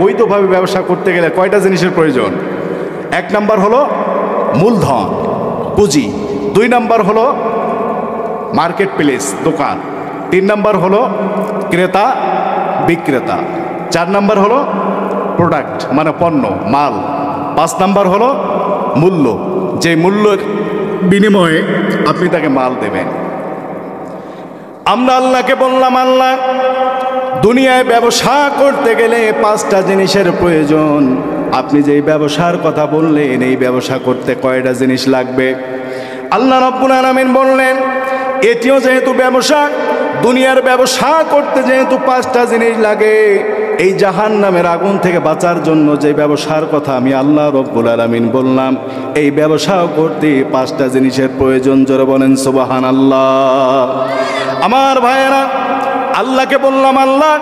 বৈধভাবে ব্যবসা করতে গেলে কয়টা জিনিসের প্রয়োজন? এক নাম্বার হলো মূলধন, পুঁজি। দুই নাম্বার হলো মার্কেট প্লেস, দোকান। তিন নাম্বার হলো ক্রেতা বিক্রেতা। চার নাম্বার হলো প্রোডাক্ট মানে পণ্য, মাল। পাঁচ নাম্বার হলো মূল্য, যে মূল্যের বিনিময়ে আপনি তাকে মাল দেবেন। আমরা আল্লাহকে বললাম, আল্লাহ দুনিয়ায় ব্যবসা করতে গেলে পাঁচটা জিনিসের প্রয়োজন। আপনি যেই ব্যবসার কথা বললেন, এই ব্যবসা করতে কয়টা জিনিস লাগবে? আল্লাহ রাব্বুল আলামিন বললেন, এটিও যেহেতু ব্যবসা, দুনিয়ার ব্যবসা করতে যেহেতু পাঁচটা জিনিস লাগে, এই জাহান্নামের আগুন থেকে বাঁচার জন্য যে ব্যবসার কথা আমি আল্লাহ রাব্বুল আলামিন বললাম, এই ব্যবসা করতে পাঁচটা জিনিসের প্রয়োজন। জোরে বলেন সুবহানাল্লাহ। আমার ভাইয়েরা, আল্লাহকে বললাম, আল্লাহ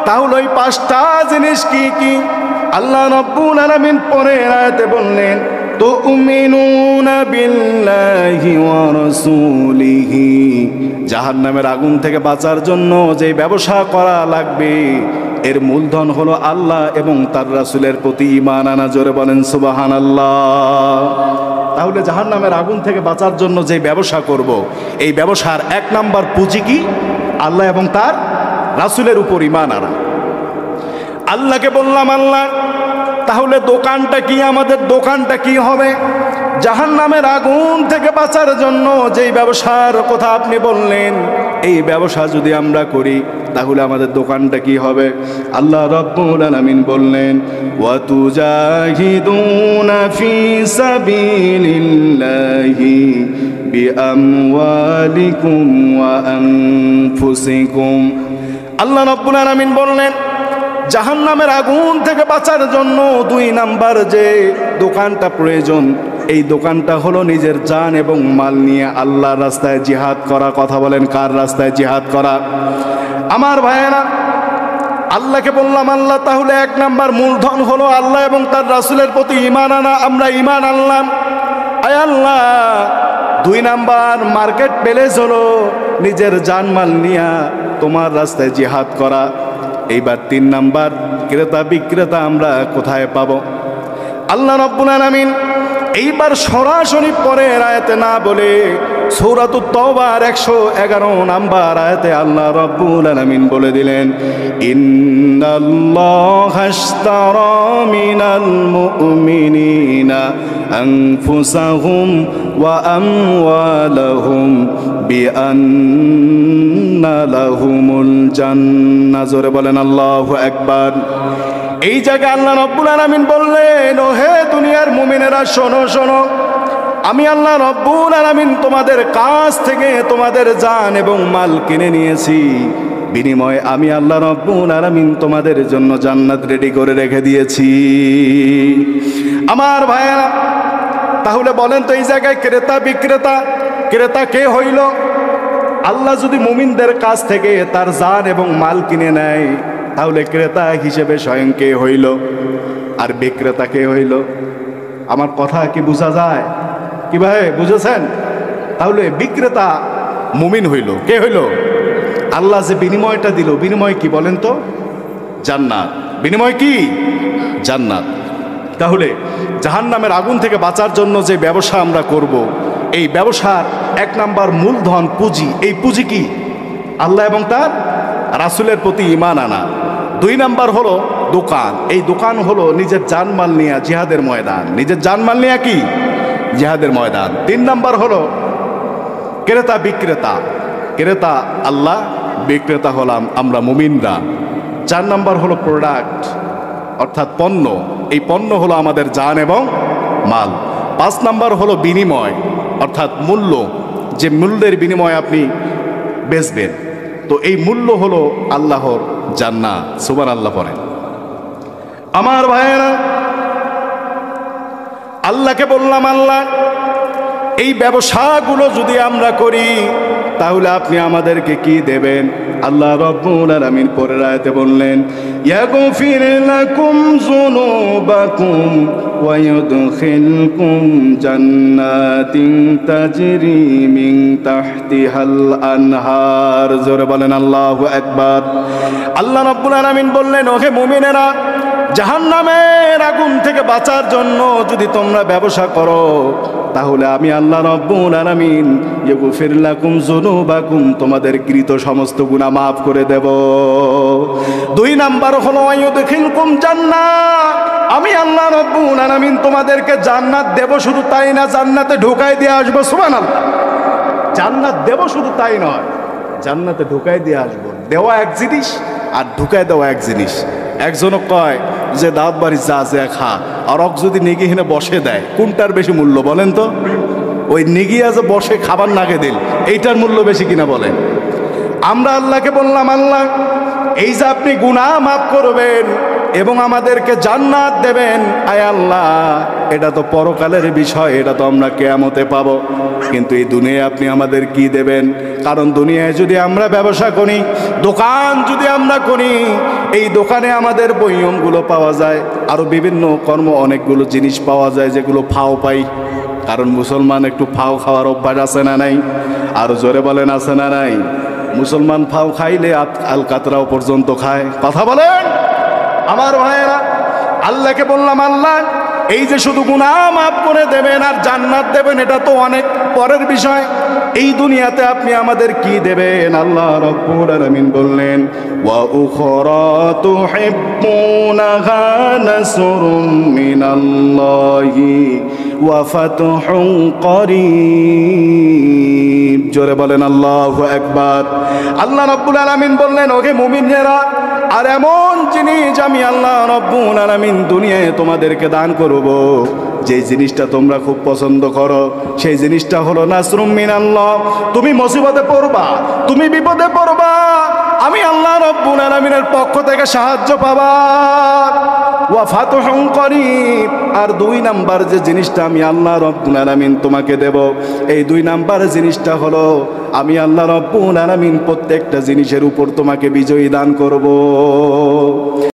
তাহলে ওই পাঁচটা জিনিস কি কি? আল্লাহ রাব্বুল আলামিন পরের আয়াতে বললেন, তুমিনুনা বিল্লাহি ওয়া রাসূলিহি। জাহান্নামের আগুন থেকে বাঁচার জন্য যে ব্যবসা করা লাগবে, এর মূলধন হলো আল্লাহ এবং তার রাসূলের প্রতি ঈমান আনা। জোরে বলেন সুবহানাল্লাহ। তাহলে জাহান্নামের আগুন থেকে বাঁচার জন্য যে ব্যবসা করব, এই ব্যবসার এক নাম্বার পুঁজি কি? আল্লাহ এবং তার রাসূলের উপর ঈমান আনা। আল্লাহকে বললাম, আল্লাহ তাহলে দোকানটা কি? আমাদের দোকানটা কি হবে? জাহান্নামের আগুন থেকে বাঁচার জন্য যেই ব্যবসার কথা আপনি বললেন, এই ব্যবসা যদি আমরা করি তাহলে আমাদের দোকানটা কি হবে? আল্লাহ রাব্বুল আলামিন বললেন, ওয়া তুজাহিদুনা ফি সাবিলিল্লাহি বিআমওয়ালিকুম ওয়া আনফুসিকুম। আল্লাহ রাব্বুল আলামিন বললেন, জাহান্নামের আগুন থেকে বাঁচার জন্য দুই নাম্বার যে দোকানটা প্রয়োজন, এই দোকানটা হলো নিজের জান এবং মাল নিয়ে আল্লাহর রাস্তায় জিহাদ করা। কথা বলেন, কার রাস্তায় জিহাদ করা? আমার ভাইয়েরা, আল্লাহকে বললাম, আল্লাহ তাহলে এক নাম্বার মূলধন হলো আল্লাহ এবং তার রাসূলের প্রতি ঈমান আনা। আমরা ঈমান আনলাম। আয় আল্লাহ, দুই নাম্বার মার্কেট প্লেস হলো নিজের জানমাল নিয়ে তোমার রাস্তায় জিহাদ করা। এইবার তিন নাম্বার ক্রেতা বিক্রেতা আমরা কোথায় পাবো? আল্লাহ রাব্বুল আলামিন এইবার সরাসরি পরের আয়াতে না বলে সূরাতুত তাওবার 111 নাম্বার আয়াতে আল্লাহ রাব্বুল আলামিন বলে দিলেন, ইন্নাল্লাহা আশতারা মিনাল মুমিনিনা আনফুসাহুম ওয়া আমওয়ালাহুম বিআন্না লাহুমুল জান্নাহ। জোরে বলেন আল্লাহু আকবার। এই জায়গায় আল্লাহ রাব্বুল আলামিন বললেন, ও হে দুনিয়ার মুমিনেরা, শোনো শোনো, আমি আল্লাহ রাব্বুল আলামিন তোমাদের কাছ থেকে তোমাদের জান এবং মাল কিনে নিয়েছি। বিনিময়ে আমি আল্লাহ রাব্বুল আলামিন তোমাদের জন্য জান্নাত রেডি করে রেখে দিয়েছি। আমার ভাইয়েরা, তাহলে বলেন তো এই জায়গায় ক্রেতা বিক্রেতা, ক্রেতা কে হইল? আল্লাহ যদি মুমিনদের কাছ থেকে তার জান এবং মাল কিনে নেয়, তাহলে ক্রেতা হিসেবে স্বয়ং কে হইল? আর বিক্রেতা কে হইল? আমার কথা কি বোঝা যায়? কি ভাই, বুঝেছেন? তাহলে বিক্রেতা মুমিন হইল। কে হইল? আল্লাহ যে বিনিময়টা দিল, বিনিময় কি বলেন তো? জান্নাত। বিনিময় কি? জান্নাত। তাহলে জাহান্নামের আগুন থেকে বাঁচার জন্য যে ব্যবসা আমরা করব, এই ব্যবসার এক নাম্বার মূলধন পুঁজি। এই পুঁজি কি? আল্লাহ এবং তার রাসূলের প্রতি ঈমান আনা। দুই নাম্বার হলো দোকান। এই দোকান হলো নিজের জানমাল নিয়ে জিহাদের ময়দান। নিজের জানমাল নিয়ে কি? জিহাদের ময়দান। তিন নাম্বার হলো ক্রেতা বিক্রেতা। ক্রেতা আল্লাহ, বিক্রেতা হলাম আমরা মুমিনরা। চার নাম্বার হলো প্রোডাক্ট, অর্থাৎ পণ্য। এই পণ্য হলো আমাদের জান এবং মাল। পাঁচ নাম্বার হলো বিনিময়, অর্থাৎ মূল্য, যে মূল্যের বিনিময়ে আপনি বেচবেন। তো এই মূল্য হলো আল্লাহর জান্নাত। সুবহানাল্লাহ পড়েন। আমার ভাইয়েরা, আল্লাহকে বললাম, আল্লাহ এই ব্যবসাগুলো যদি আমরা করি তাহলে আপনি আমাদেরকে কি দেবেন? আল্লাহ রাব্বুল আলামিন পরের আয়াতে বললেন, ইয়াগফির লাকুম যুনুবাকুম ওয়া ইউদখিলকুম জান্নাতিন তাজরি মিন তাহতিহাল আনহার। জোরে বলেন আল্লাহু আকবার। আল্লাহ রাব্বুল আলামিন বললেন, ওহে মুমিনেরা, জাহান্নামের আগুন থেকে বাঁচার জন্য যদি তোমরা ব্যবসা করো, তাহলে আমি আল্লাহ রাব্বুল আলামিন ইয়াগফির লাকুম যুনুবাকুম, তোমাদের কৃত সমস্ত গুনাহ মাফ করে দেব। 2 নাম্বার হলো আইয়ুদখিলকুম জান্নাত, আমি আল্লাহ রাব্বুল আলামিন তোমাদেরকে জান্নাত দেব, শুধু তাই না জান্নাতে ঢুকাই দিয়ে আসবো। সুবহানাল্লাহ। জান্নাত দেব শুধু তাই নয়, জান্নাতে ঢুকাই দিয়ে আসবো। দেওয়া এক জিনিস আর ঢুকাই দেওয়া এক জিনিস। একজনও কয় যে দাওয়াত বাড়ি যা যা খা, আর যদি নিগিহীনে বসে দেয়, কোনটার বেশি মূল্য বলেন তো? ওই নিগিয়া যে বসে খাবার নাগে দিল, এইটার মূল্য বেশি কিনা বলেন? আমরা আল্লাহকে বললাম, আল্লাহ এই যে আপনি গুনাহ মাফ করবেন এবং আমাদেরকে জান্নাত দেবেন, আয় আল্লাহ এটা তো পরকালের বিষয়, এটা তো আমরা কিয়ামতে পাবো, কিন্তু এই দুনিয়ায় আপনি আমাদের কি দেবেন? কারণ দুনিয়ায় যদি আমরা ব্যবসা করি, দোকান যদি আমরা করি, এই দোকানে আমাদের বইয়মগুলো পাওয়া যায়, আরও বিভিন্ন কর্ম অনেকগুলো জিনিস পাওয়া যায় যেগুলো ফাও পাই। কারণ মুসলমান একটু ফাও খাওয়ার অভ্যাস আছে না নাই? আরও জোরে বলেন আছে না নাই? মুসলমান ফাও খাইলে আল কাতরাও পর্যন্ত খায়। কথা বলেন আমার ভাইয়েরা। আল্লাহকে বললাম, আল্লাহ এই যে শুধু গুনাহ মাফ করে দেবেন আর জান্নাত দেবেন, এটা তো অনেক পরের বিষয়, এই দুনিয়াতে আপনি আমাদের কি দেবেন? আল্লাহ রাব্বুল আলামিন বললেন, ওয়া উখরা তুহিব্বুনাহা নাসরুম মিনাল্লাহি ওয়া ফাতহুন করিব। জোরে বলেন আল্লাহু আকবার। আল্লাহ রাব্বুল আলামিন বললেন, ওকে মুমিনেরা, আর এমন জিনিস আমি আল্লাহ রাব্বুল আলামিন দুনিয়ায় তোমাদেরকে দান করব, যে জিনিসটা তোমরা খুব পছন্দ করো, সেই জিনিসটা হলো নাসরুম মিনাল্লাহ। তুমি মুসিবতে পড়বা, তুমি বিপদে পড়বা, আমি আল্লাহ রাব্বুল আলামিনের পক্ষ থেকে সাহায্য পাবা। ওয়া ফাতহুন করিব। আর 2 নাম্বার যে জিনিসটা আমি আল্লাহ রাব্বুল আলামিন তোমাকে দেব, এই 2 নাম্বার জিনিসটা হলো আমি আল্লাহ রাব্বুল আলামিন প্রত্যেকটা জিনিসের উপর তোমাকে বিজয়ী দান করব।